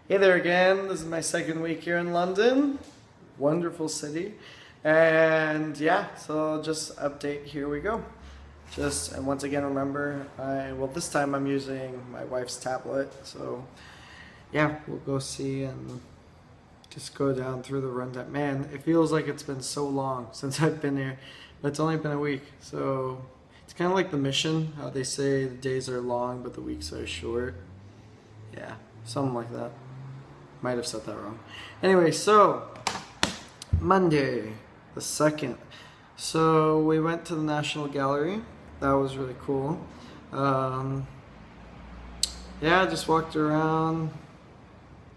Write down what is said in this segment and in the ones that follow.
Hey there again. This is my second week here in London. Wonderful city. And yeah, so just update, here we go. And once again, remember, this time I'm using my wife's tablet. So yeah, we'll go see and just go down through the rundown. Man, it feels like it's been so long since I've been here, but it's only been a week. So it's kind of like The Mission, how they say the days are long, but the weeks are short. Yeah, something like that. Might have said that wrong. Anyway, so Monday the 2nd. So we went to the National Gallery. That was really cool. Yeah, just walked around.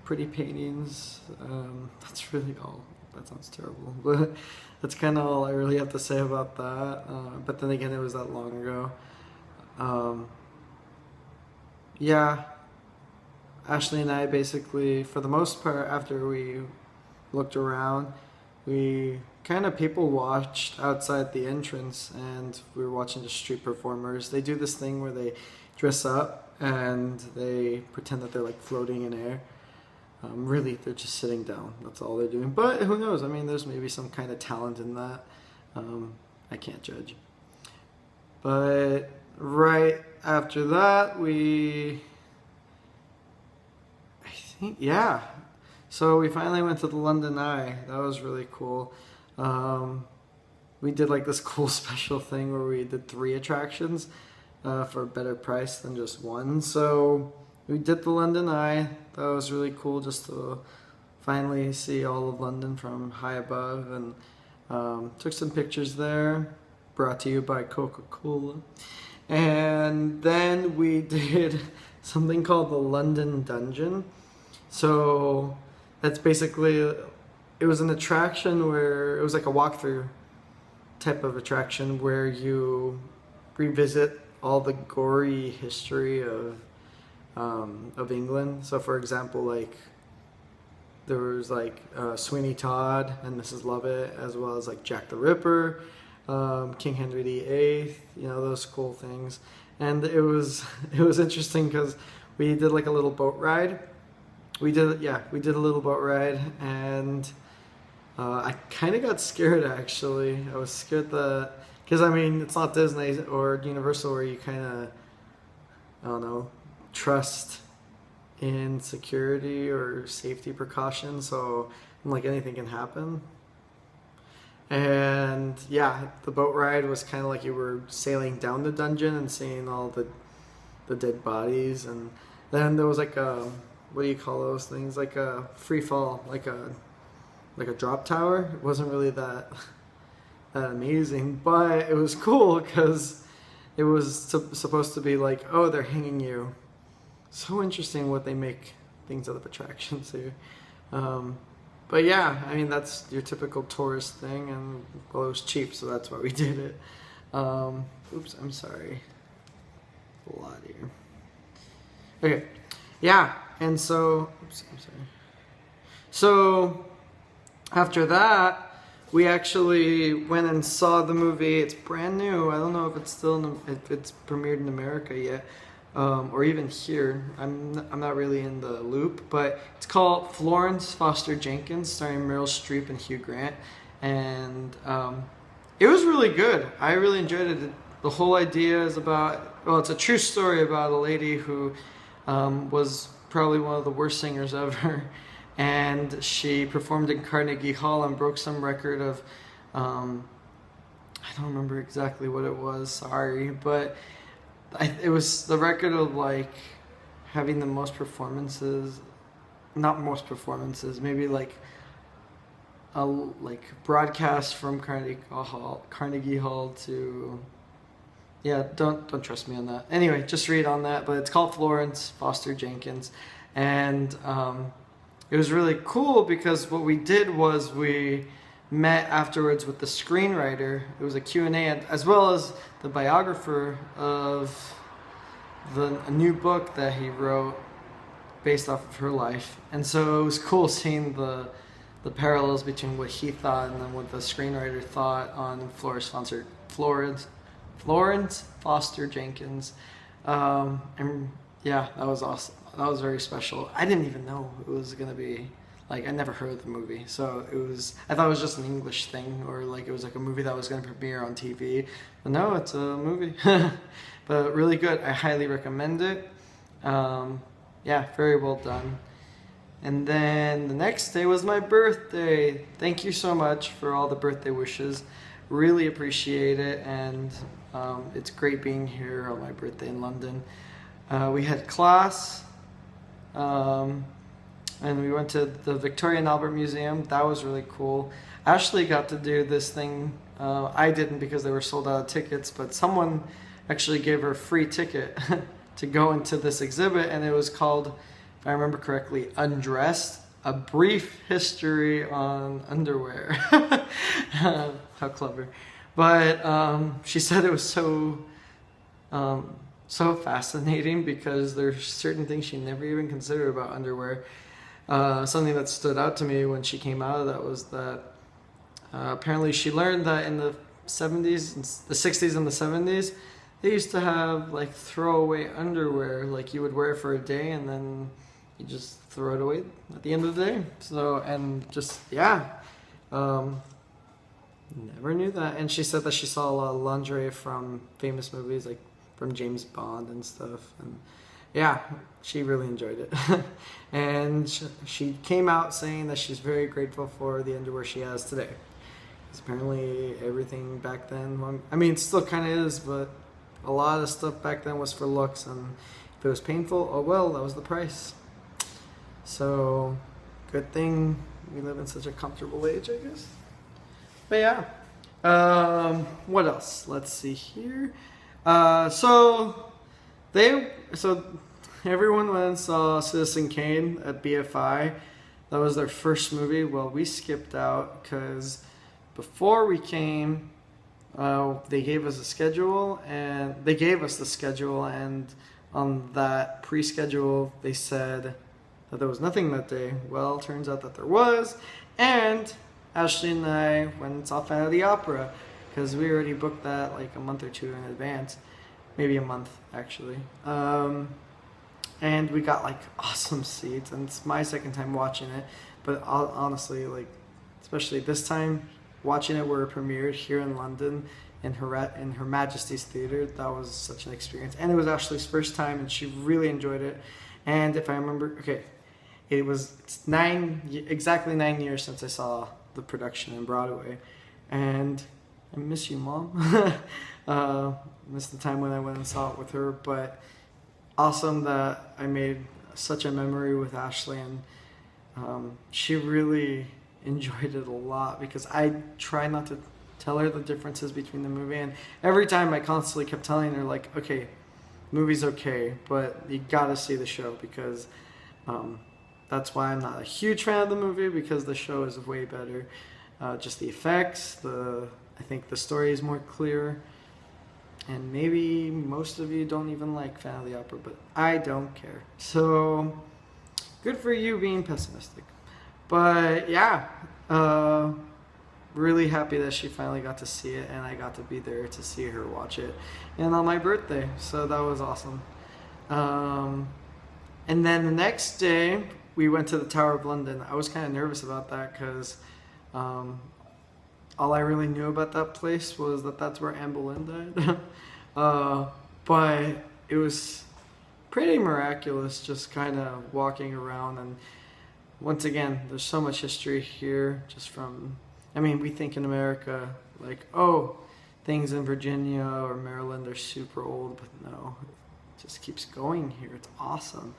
Pretty paintings. That's really all. That sounds terrible, but that's kind of all I really have to say about that. But then again, it was that long ago. Yeah. Ashley and I basically, for the most part, after we looked around, we kind of people watched outside the entrance, and we were watching the street performers. They do this thing where they dress up and they pretend that they're like floating in air. Really, they're just sitting down. That's all they're doing. But who knows? I mean, there's maybe some kind of talent in that. I can't judge. But right after that, yeah. So we finally went to the London Eye. That was really cool. We did like this cool special thing where we did 3 attractions for a better price than just one. So we did the London Eye. That was really cool, just to finally see all of London from high above, and took some pictures there. Brought to you by Coca-Cola. And then we did something called the London Dungeon. So that's basically, it was an attraction where it was like a walkthrough type of attraction where you revisit all the gory history of England. So for example, like there was like Sweeney Todd and Mrs. Lovett, as well as like Jack the Ripper, King Henry VIII, those cool things. And it was interesting because we did like a little boat ride. We did a little boat ride, and I kind of got scared, actually. I was scared because I mean, it's not Disney or Universal where you kind of, I don't know, trust in security or safety precautions, so I'm like, anything can happen. And yeah, the boat ride was kind of like you were sailing down the dungeon and seeing all the dead bodies, and then there was like a, what do you call those things? Like a free fall, like a drop tower. It wasn't really that amazing, but it was cool because it was supposed to be like, oh, they're hanging you. So interesting what they make things out of attractions here. But yeah, I mean, that's your typical tourist thing, and well, it was cheap, so that's why we did it. Oops, I'm sorry. A lot here. Okay, yeah, and so, oops, I'm sorry. So after that, we actually went and saw the movie. It's brand new. I don't know if it's still if it's premiered in America yet, or even here. I'm not really in the loop, but it's called Florence Foster Jenkins, starring Meryl Streep and Hugh Grant, and it was really good. I really enjoyed it. The whole idea is about, well, it's a true story about a lady who was probably one of the worst singers ever, and she performed in Carnegie Hall and broke some record of, I don't remember exactly what it was, sorry, but it was the record of like having the most performances, not most performances, maybe like broadcast from Carnegie Hall to, yeah, don't trust me on that. Anyway, just read on that, but it's called Florence Foster Jenkins, and it was really cool because what we did was we met afterwards with the screenwriter. It was a Q&A, as well as the biographer of a new book that he wrote based off of her life. And so it was cool seeing the parallels between what he thought and then what the screenwriter thought on Florence Foster Jenkins. And yeah, that was awesome. that was very special. I didn't even know it was gonna be like, I never heard of the movie, so I thought it was just an English thing, or like it was like a movie that was gonna premiere on TV. But no, it's a movie, but really good. I highly recommend it. Yeah, very well done. And then the next day was my birthday. Thank you so much for all the birthday wishes. Really appreciate it, and it's great being here on my birthday in London. We had class, and we went to the Victoria and Albert Museum. That was really cool. Ashley got to do this thing. I didn't because they were sold out of tickets, but someone actually gave her a free ticket to go into this exhibit, and it was called, if I remember correctly, Undressed, A Brief History on Underwear. How clever. But she said it was so fascinating because there's certain things she never even considered about underwear. Something that stood out to me when she came out of that was that apparently she learned that in the 70s, the 60s and the 70s, they used to have like throwaway underwear, like you would wear it for a day and then you just throw it away at the end of the day. So, and just, yeah, never knew that. And she said that she saw a lot of lingerie from famous movies, like from James Bond and stuff. And yeah, she really enjoyed it. And she came out saying that she's very grateful for the underwear she has today. Because apparently everything back then, I mean, it still kind of is, but a lot of stuff back then was for looks, and if it was painful, oh well, that was the price. So, good thing we live in such a comfortable age, I guess. But yeah, what else? Let's see here. So everyone went and saw Citizen Kane at BFI. That was their first movie. Well, we skipped out because before we came, they gave us the schedule, and on that pre-schedule they said that there was nothing that day. Well, turns out that there was, and Ashley and I went and saw Phantom of the Opera because we already booked that like a month or two in advance, maybe a month actually. And we got like awesome seats, and it's my second time watching it, but honestly, like, especially this time watching it where it premiered here in London in Her Majesty's Theatre, that was such an experience. And it was Ashley's first time, and she really enjoyed it. And if I remember, it's exactly 9 years since I saw the production in Broadway, and I miss you, Mom. Missed the time when I went and saw it with her, but awesome that I made such a memory with Ashley, and she really enjoyed it a lot because I try not to tell her the differences between the movie, and every time I constantly kept telling her, like, okay, movie's okay, but you gotta see the show, because that's why I'm not a huge fan of the movie, because the show is way better. Just the effects, I think the story is more clear, and maybe most of you don't even like Phantom of the Opera, but I don't care. So, good for you being pessimistic. But yeah, really happy that she finally got to see it, and I got to be there to see her watch it, and on my birthday, so that was awesome. And then the next day, we went to the Tower of London. I was kind of nervous about that because all I really knew about that place was that that's where Anne Boleyn died. But it was pretty miraculous just kind of walking around, and once again, there's so much history here just from, I mean, we think in America, like, oh, things in Virginia or Maryland are super old, but no, it just keeps going here. It's awesome.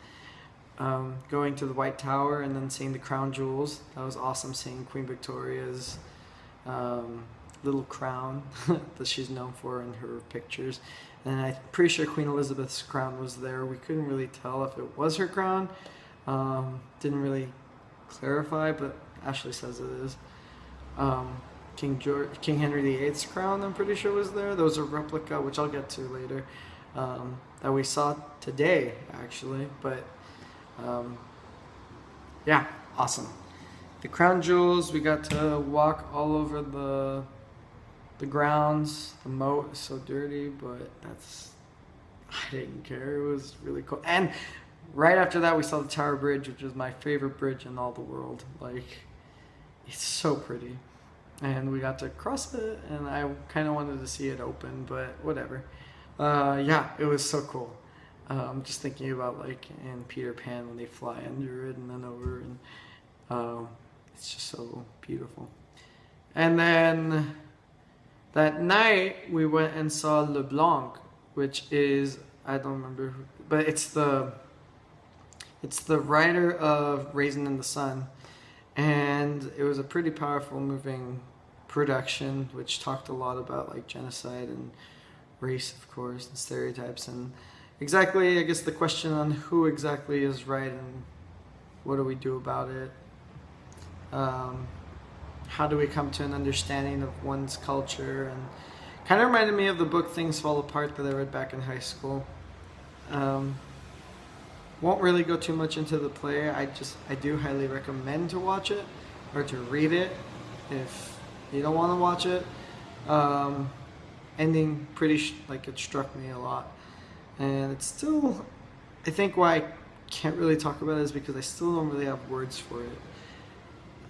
Going to the White Tower and then seeing the crown jewels, that was awesome, seeing Queen Victoria's little crown that she's known for in her pictures. And I'm pretty sure Queen Elizabeth's crown was there. We couldn't really tell if it was her crown. Didn't really clarify, but Ashley says it is. King Henry VIII's crown, I'm pretty sure, was there. There was a replica, which I'll get to later, that we saw today, actually. But yeah, awesome. The crown jewels, we got to walk all over the grounds. The moat is so dirty, but I didn't care. It was really cool. And right after that, we saw the Tower Bridge, which is my favorite bridge in all the world. Like, it's so pretty. And we got to cross it, and I kind of wanted to see it open, but whatever. Yeah, it was so cool. Just thinking about, like, in Peter Pan when they fly under it and then over, and it's just so beautiful. And then that night, we went and saw LeBlanc, which is, I don't remember who, but it's the writer of Raisin in the Sun. And it was a pretty powerful, moving production, which talked a lot about like genocide and race, of course, and stereotypes, and exactly, I guess, the question on who exactly is right and what do we do about it. How do we come to an understanding of one's culture, and kind of reminded me of the book Things Fall Apart that I read back in high school. Won't really go too much into the play. I do highly recommend to watch it or to read it if you don't want to watch it. Ending pretty like it struck me a lot, and it's still, I think why I can't really talk about it is because I still don't really have words for it.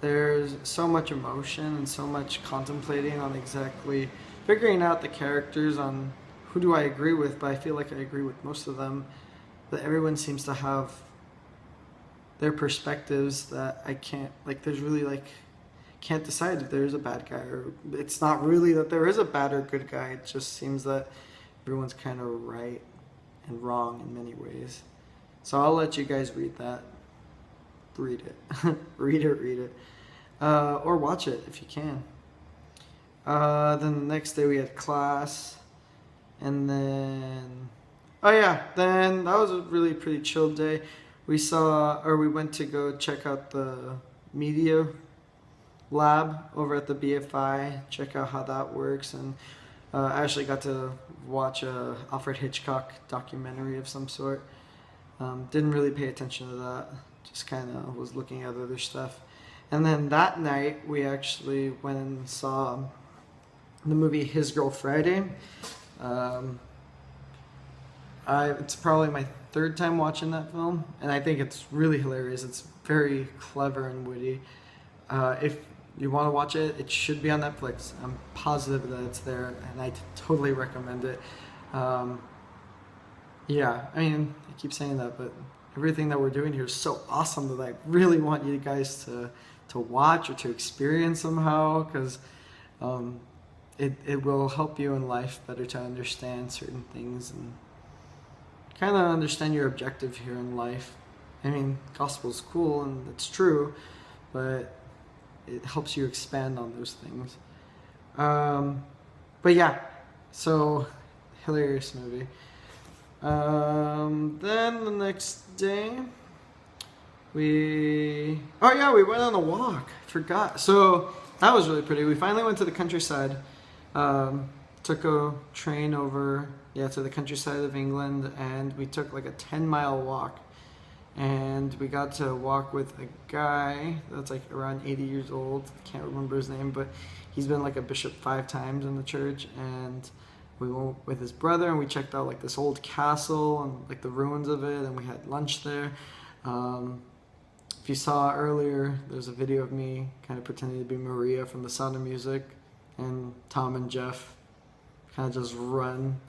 There's so much emotion and so much contemplating on exactly figuring out the characters on who do I agree with, but I feel like I agree with most of them. That everyone seems to have their perspectives that I can't, like, there's really, like, can't decide if there's a bad guy, or it's not really that there is a bad or good guy. It just seems that everyone's kind of right and wrong in many ways. So I'll let you guys read that. Read it. read it. Or watch it if you can. Then the next day we had class, and then... Oh yeah, then that was a really pretty chill day. We went to go check out the media lab over at the BFI, check out how that works, and I actually got to watch a Alfred Hitchcock documentary of some sort. Didn't really pay attention to that, just kind of was looking at other stuff. And then that night, we actually went and saw the movie His Girl Friday. It's probably my third time watching that film, and I think it's really hilarious. It's very clever and witty. If you want to watch it, it should be on Netflix. I'm positive that it's there, and I totally recommend it. Yeah, I mean, I keep saying that, but everything that we're doing here is so awesome that I really want you guys to watch or to experience somehow, because it will help you in life better to understand certain things and kind of understand your objective here in life. I mean, gospel's cool and it's true, but it helps you expand on those things. But yeah, so hilarious movie. Then the next day, we went on a walk. I forgot. So that was really pretty. We finally went to the countryside. Took a train over to the countryside of England, and we took like a 10-mile walk, and we got to walk with a guy that's like around 80 years old. Can't remember his name, but he's been like a bishop 5 times in the church, and we went with his brother and we checked out like this old castle and like the ruins of it, and we had lunch there. If you saw earlier, there's a video of me kind of pretending to be Maria from The Sound of Music, and Tom and Jeff kind of just run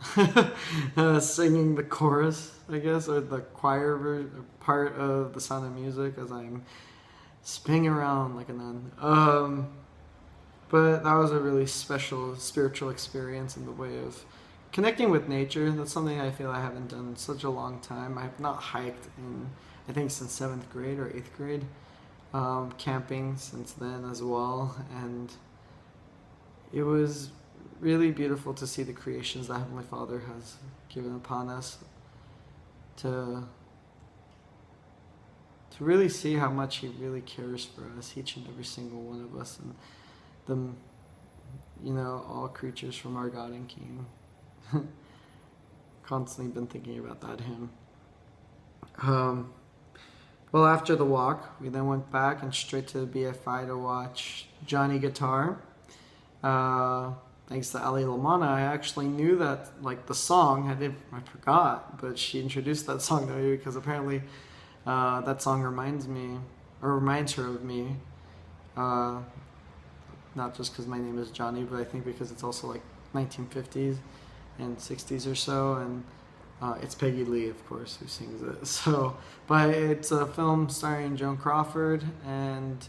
singing the chorus, I guess, or the choir part of The Sound of Music as I'm spinning around like a nun. But that was a really special spiritual experience in the way of connecting with nature. That's something I feel I haven't done in such a long time. I've not hiked in, I think, since 7th grade or 8th grade. Camping since then as well, and it was really beautiful to see the creations that Heavenly Father has given upon us, to really see how much He really cares for us, each and every single one of us, and all creatures from our God and King. Constantly been thinking about that hymn. Well, after the walk, we then went back and straight to the BFI to watch Johnny Guitar. thanks to Ali Lamana, I actually knew that, like, the song. I forgot, but she introduced that song to me because apparently that song reminds her of me. Not just because my name is Johnny, but I think because it's also like 1950s and 60s or so, and it's Peggy Lee, of course, who sings it. So, but it's a film starring Joan Crawford, and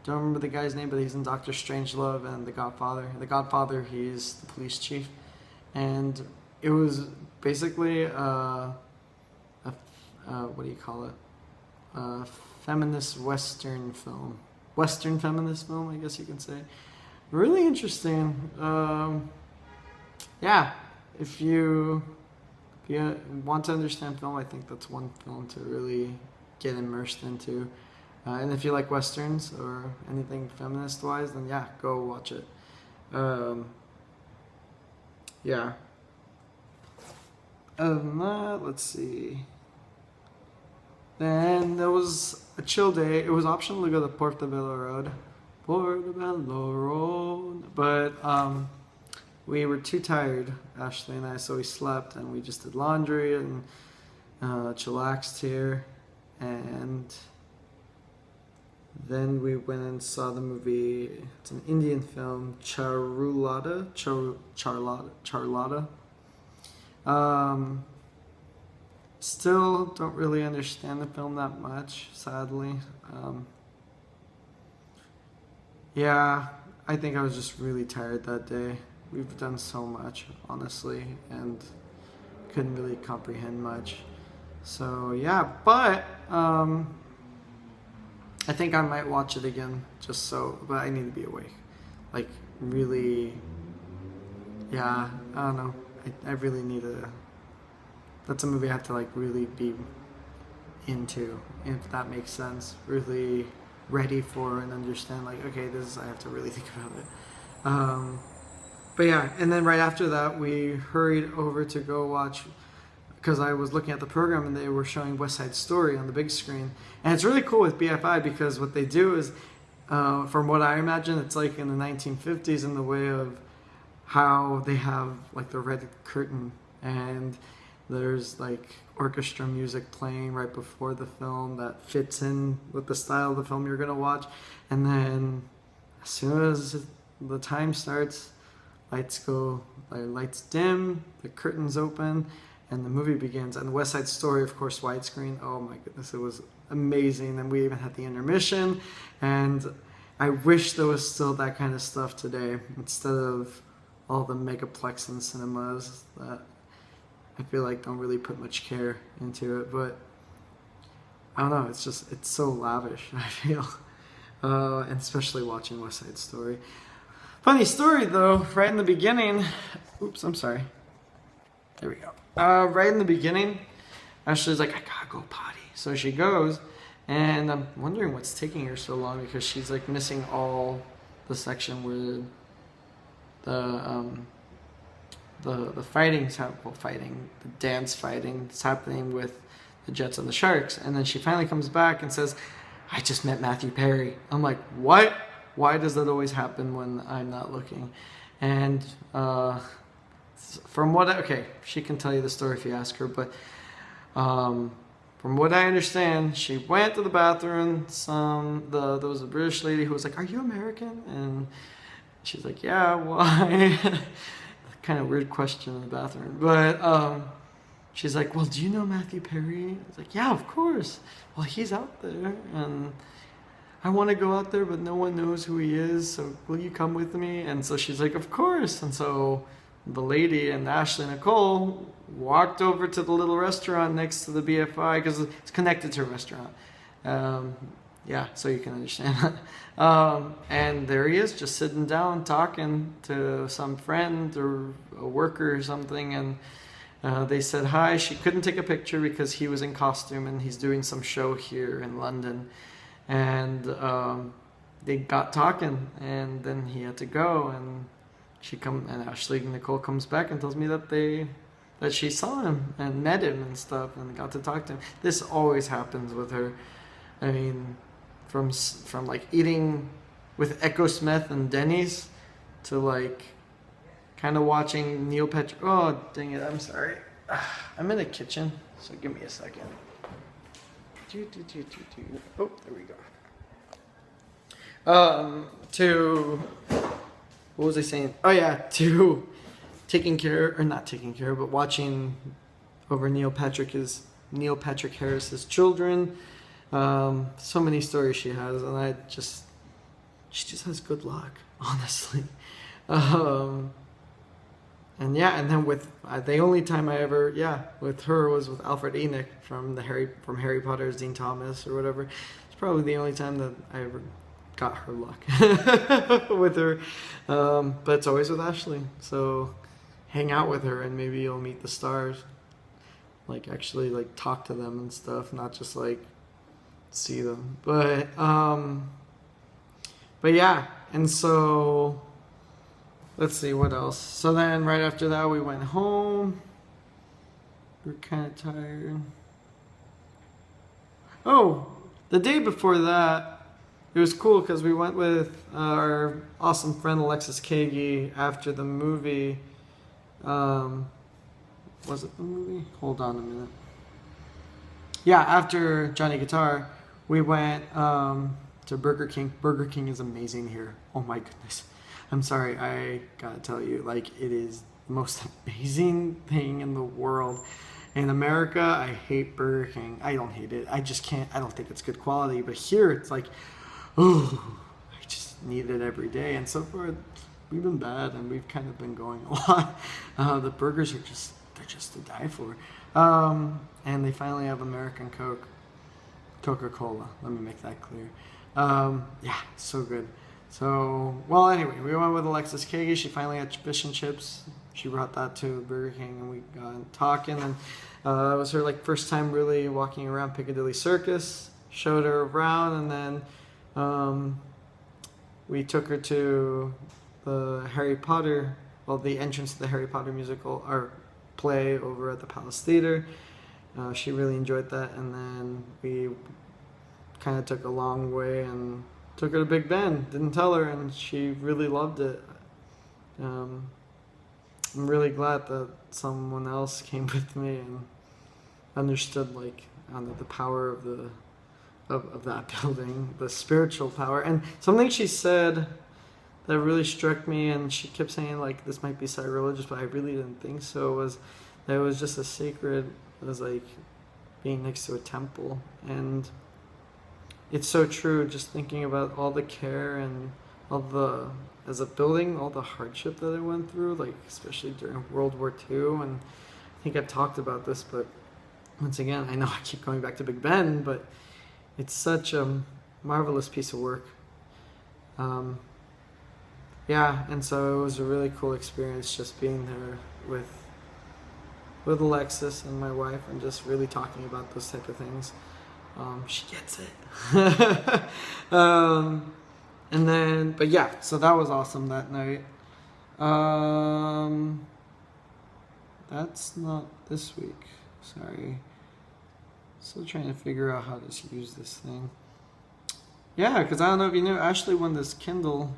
don't remember the guy's name, but he's in Doctor Strangelove and The Godfather. In The Godfather, he's the police chief, and it was basically what do you call it? A feminist Western film. Western feminist film, I guess you can say. Really interesting. Yeah, if you want to understand film, I think that's one film to really get immersed into. And if you like Westerns or anything feminist-wise, then yeah, go watch it. Yeah. Other than that, let's see. Then there was a chill day. It was optional to go to Portobello Road. Portobello Road. But we were too tired, Ashley and I, so we slept and we just did laundry and chillaxed here. And then we went and saw the movie. It's an Indian film, Charulata. Still don't really understand the film that much, sadly. Yeah, I think I was just really tired that day. We've done so much, honestly, and couldn't really comprehend much. So yeah, but I think I might watch it again, but I need to be awake. Like, really, yeah, I don't know. I really need that's a movie I have to, like, really be into, if that makes sense. Really ready for and understand, like, okay, I have to really think about it. But yeah, and then right after that, we hurried over to go watch, because I was looking at the program and they were showing West Side Story on the big screen. And it's really cool with BFI because what they do is, from what I imagine, it's like in the 1950s in the way of how they have, like, the red curtain, and there's, like, orchestra music playing right before the film that fits in with the style of the film you're going to watch. And then as soon as the time starts, lights dim, the curtains open, and the movie begins. And West Side Story, of course, widescreen. Oh my goodness, it was amazing. And we even had the intermission. And I wish there was still that kind of stuff today instead of all the megaplex and cinemas that I feel like don't really put much care into it. But I don't know, it's so lavish, I feel. And especially watching West Side Story. Funny story though, right in the beginning, oops, I'm sorry. There we go. Right in the beginning, Ashley's like, I gotta go potty. So she goes, and I'm wondering what's taking her so long because she's, like, missing all the section where the fighting's happening, the dance fighting is happening with the Jets and the Sharks. And then she finally comes back and says, I just met Matthew Perry. I'm like, what? Why does that always happen when I'm not looking? And she can tell you the story if you ask her, but from what I understand, she went to the bathroom. There was a British lady who was like, are you American? And she's like, yeah, why? Kind of weird question in the bathroom. But she's like, well, do you know Matthew Perry? I was like, yeah, of course. Well, he's out there, and I want to go out there, but no one knows who he is, so will you come with me? And so she's like, of course. And so the lady and Ashley Nicole walked over to the little restaurant next to the BFI, because it's connected to a restaurant. Yeah, so you can understand that. And there he is, just sitting down, talking to some friend or a worker or something, and they said hi. She couldn't take a picture because he was in costume and he's doing some show here in London. And they got talking, and then he had to go, and and Ashley Nicole comes back and tells me that she saw him and met him and stuff and got to talk to him. This always happens with her. I mean, from like eating with Echo Smith and Denny's to, like, kind of watching Neil Patrick. Oh, dang it! I'm sorry. I'm in the kitchen, so give me a second. Oh, there we go. To what was I saying? Oh yeah, to taking care, or not taking care, but watching over Neil Patrick Harris's children. So many stories she has, and she just has good luck, honestly. And yeah, and then with the only time I ever with her was with Alfred Enoch from Harry Potter as Dean Thomas or whatever. It's probably the only time that I ever got her luck with her. But it's always with Ashley. So hang out with her and maybe you'll meet the stars. Like actually like talk to them and stuff, not just like see them. But yeah, and so let's see what else. So then right after that we went home. We were kind of tired. Oh, the day before that, it was cool because we went with our awesome friend Alexis Kagi after the movie. Was it the movie? Hold on a minute. Yeah, after Johnny Guitar, we went to Burger King. Burger King is amazing here. Oh my goodness. I'm sorry, I gotta tell you, like, it is the most amazing thing in the world. In America, I hate Burger King. I don't hate it. I just can't. I don't think it's good quality. But here, it's like, oh, I just need it every day. And so far, we've been bad, and we've kind of been going a lot. The burgers are they're just to die for. And they finally have American Coca-Cola. Let me make that clear. Yeah, so good. So, well, anyway, we went with Alexis Kagi. She finally had fish and chips. She brought that to Burger King, and we got talking. And it was her like first time really walking around Piccadilly Circus. Showed her around, and then we took her to the Harry Potter, the entrance to the Harry Potter musical or play over at the Palace Theater. She really enjoyed that, and then we kind of took a long way and took her to Big Ben. Didn't tell her, and she really loved it. I'm really glad that someone else came with me and understood like the power of that building, the spiritual power. And something she said that really struck me, and she kept saying like this might be sacrilegious, but I really didn't think so, was that it was just as sacred as like being next to a temple. And it's so true, just thinking about all the care and as a building, all the hardship that it went through, like especially during World War II. And I think I've talked about this, but once again, I know I keep going back to Big Ben, but it's such a marvelous piece of work. Yeah, and so it was a really cool experience just being there with Alexis and my wife and just really talking about those type of things. She gets it. And then, but yeah, so that was awesome that night. That's not this week. Sorry. Still trying to figure out how to use this thing. Yeah, because I don't know if you knew, Ashley won this Kindle,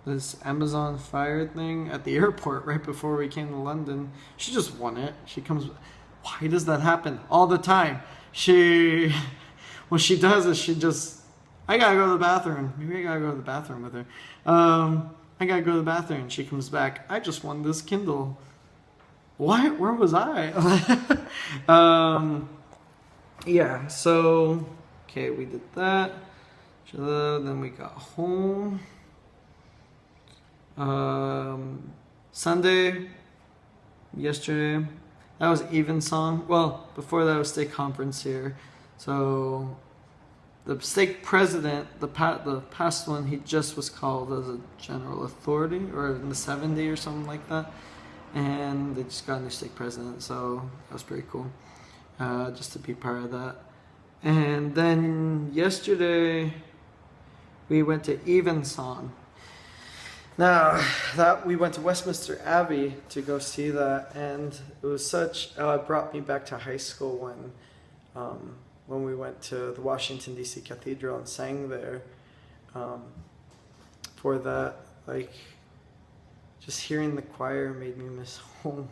this Amazon Fire thing at the airport right before we came to London. She just won it. She comes, why does that happen all the time? What she does is I gotta go to the bathroom. Maybe I gotta go to the bathroom with her. I gotta go to the bathroom. She comes back. I just won this Kindle. What? Where was I? Yeah, so, okay, we did that. Then we got home. Sunday, yesterday, that was Evensong. Well, before that was Stake Conference here. So the stake president, the past one, he just was called as a general authority, or in the 70 or something like that. And they just got a new stake president, so that was pretty cool, just to be part of that. And then yesterday, we went to Evensong. Now, we went to Westminster Abbey to go see that, and it was it brought me back to high school when we went to the Washington, D.C. Cathedral and sang there for that, like, just hearing the choir made me miss home,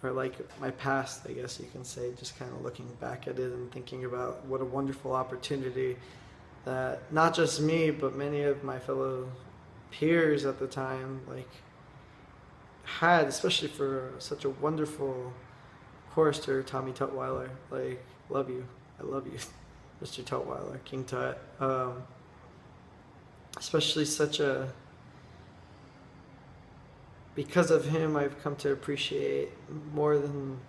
or like my past, I guess you can say, just kind of looking back at it and thinking about what a wonderful opportunity that not just me, but many of my fellow peers at the time, like, had, especially for such a wonderful chorister, Tommy Tutwiler. Like, love you. I love you, Mr. Tutwiler, King Tut. Especially such a, because of him, I've come to appreciate more than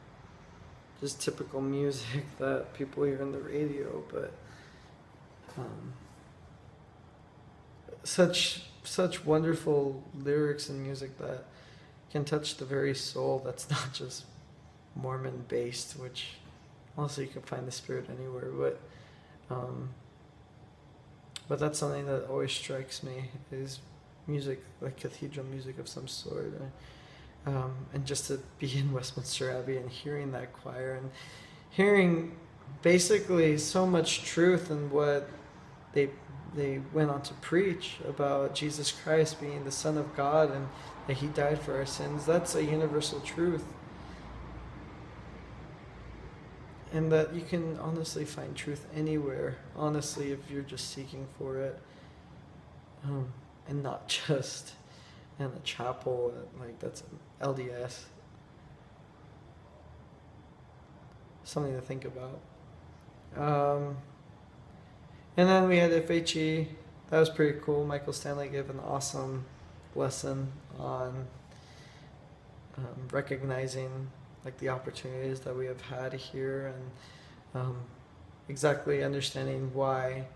just typical music that people hear on the radio, but such wonderful lyrics and music that can touch the very soul. That's not just Mormon based, which also you can find the Spirit anywhere, but that's something that always strikes me, is music, like cathedral music of some sort. And just to be in Westminster Abbey and hearing that choir and hearing basically so much truth in what they went on to preach about Jesus Christ being the Son of God and that he died for our sins. That's a universal truth. And that you can honestly find truth anywhere, honestly, if you're just seeking for it. And not just in a chapel, like that's LDS. Something to think about. And then we had FHE. That was pretty cool. Michael Stanley gave an awesome lesson on recognizing like the opportunities that we have had here, and exactly understanding why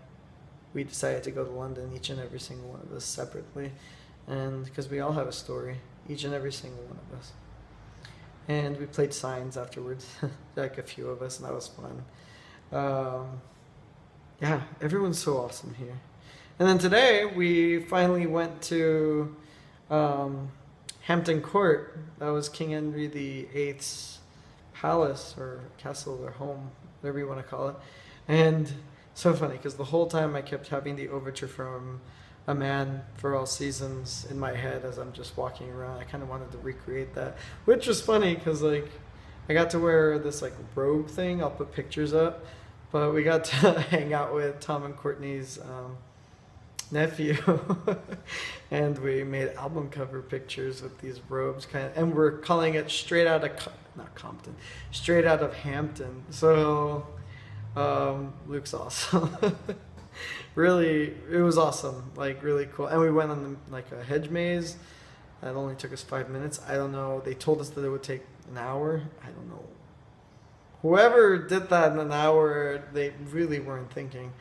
we decided to go to London, each and every single one of us separately, and because we all have a story, each and every single one of us. And we played signs afterwards, like a few of us, and that was fun. Yeah, everyone's so awesome here. And then today we finally went to Hampton Court. That was King Henry VIII's palace or castle or home, whatever you want to call it. And so funny, because the whole time I kept having the overture from A Man for All Seasons in my head as I'm just walking around. I kind of wanted to recreate that, which was funny because like I got to wear this like robe thing. I'll put pictures up, but we got to hang out with Tom and Courtney's nephew, and we made album cover pictures with these robes, and we're calling it straight out of not Compton, straight out of Hampton. So Luke's awesome. Really, it was awesome, like really cool. And we went on like a hedge maze that only took us 5 minutes. I don't know, they told us that it would take an hour. I don't know, whoever did that in an hour, they really weren't thinking.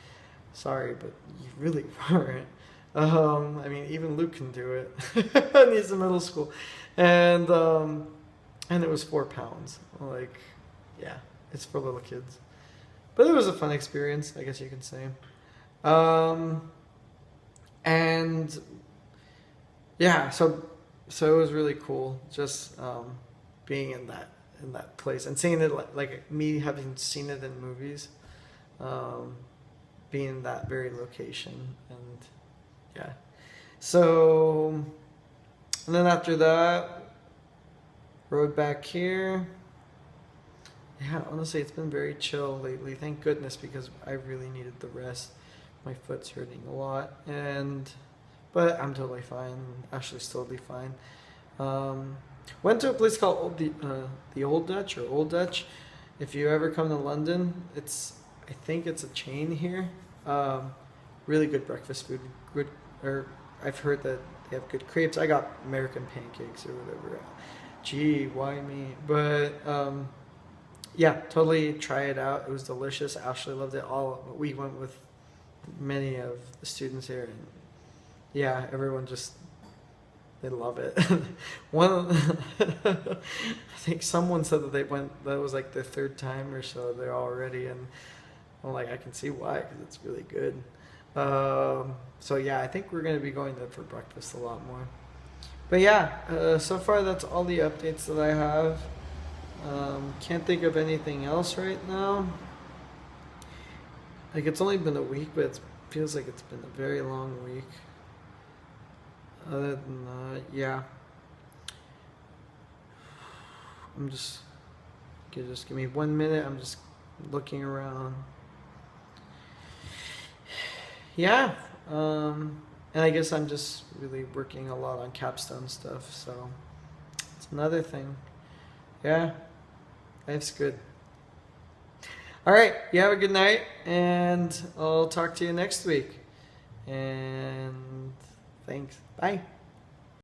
Sorry, but you really weren't. I mean, even Luke can do it. And he's in middle school. And it was 4 pounds. Like, yeah, it's for little kids. But it was a fun experience, I guess you can say. And yeah, so it was really cool just being in that place and seeing it like me having seen it in movies. Being in that very location, and yeah. So, and then after that, rode back here. Yeah, honestly, it's been very chill lately. Thank goodness, because I really needed the rest. My foot's hurting a lot, but I'm totally fine. Ashley's totally fine. Went to a place called the Old Dutch or Old Dutch. If you ever come to London, I think it's a chain here. Really good breakfast food. I've heard that they have good crepes. I got American pancakes or whatever. Gee, why me? But yeah, totally try it out. It was delicious. Ashley loved it. We went with many of the students here, and yeah, everyone they love it. I think someone said that that was like their 3rd time or so there already, and I'm like, I can see why, because it's really good. So yeah, I think we're going to be going there for breakfast a lot more. But yeah, so far that's all the updates that I have. Can't think of anything else right now. Like, it's only been a week, but it feels like it's been a very long week. Other than that, yeah. I'm just give me 1 minute. I'm just looking around. Yeah. And I guess I'm just really working a lot on capstone stuff, so it's another thing. Yeah, life's good. All right, you have a good night, and I'll talk to you next week. And thanks. Bye.